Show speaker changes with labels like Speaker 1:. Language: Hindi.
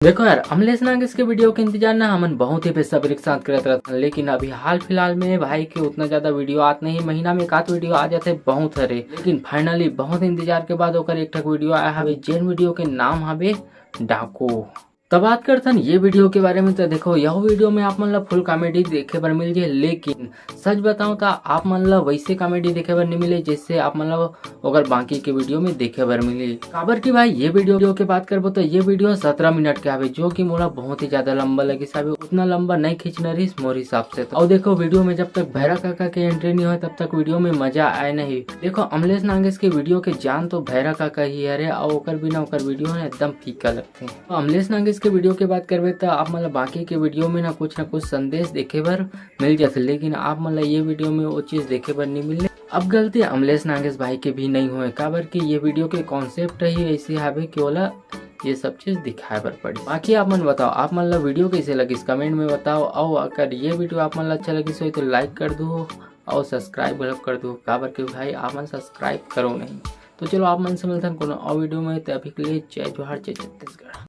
Speaker 1: देखो यार, अमलेश नागेश के वीडियो के इंतजार ना हमन बहुत ही बेसब्री के साथ करत रहते हैं, लेकिन अभी हाल फिलहाल में भाई के उतना ज्यादा वीडियो आते नहीं। महीना में एक आध वीडियो आ जाते बहुत सारे, लेकिन फाइनली बहुत इंतजार के बाद ओकर एक ठक वीडियो आया हवे, जेन वीडियो के नाम हवे डाकू। तब बात करथन ये वीडियो के बारे में। तो देखो यह वीडियो में आप मन ला फुल कॉमेडी देखे बर मिल जाए, लेकिन सच बताऊं तो आप मन ला वैसे कॉमेडी देखे बर नहीं मिले जैसे आप मन ला अगर बाकी के वीडियो में देखे बर मिले। काबर की भाई ये वीडियो के बात करबो तो ये वीडियो 17 मिनट के हवे, जो कि मोला बहुत ही ज्यादा लंबा लगे साहब। उतना लंबा नहीं खींचना रही मोर हिसाब से। और देखो वीडियो में जब तक भैरा काका के एंट्री नहीं हो तब तक वीडियो में मजा आए नहीं। देखो अमलेश नागेश के वीडियो के जान तो भैरा काका ही है, और ओकर बिना ओकर वीडियो है एकदम फीका लगते हैं। तो अमलेश नागेश के वीडियो के बात करबे तो आप मतलब बाकी के वीडियो में ना कुछ संदेश देखे बर मिल जाते, लेकिन आप मतलब ये वीडियो में वो चीज देखे बर नहीं मिले। अब गलती अमलेश नागेश भाई के भी नहीं हुए, काबर की ये वीडियो के कॉन्सेप्ट ही ऐसी है कि ओला ये सब चीज दिखाए बर पड़ी। बाकी आप मन बताओ आप मन ला वीडियो कैसे लगी कमेंट में बताओ, और अगर ये वीडियो आप मन ला अच्छा लगी तो लाइक कर दो और सब्सक्राइब कर दो, काबर के भाई आप मन सब्सक्राइब करो नहीं। तो चलो आप मन से मिलते हैं कोनो और वीडियो में, तभी के लिए जय जोहार जय छत्तीसगढ़।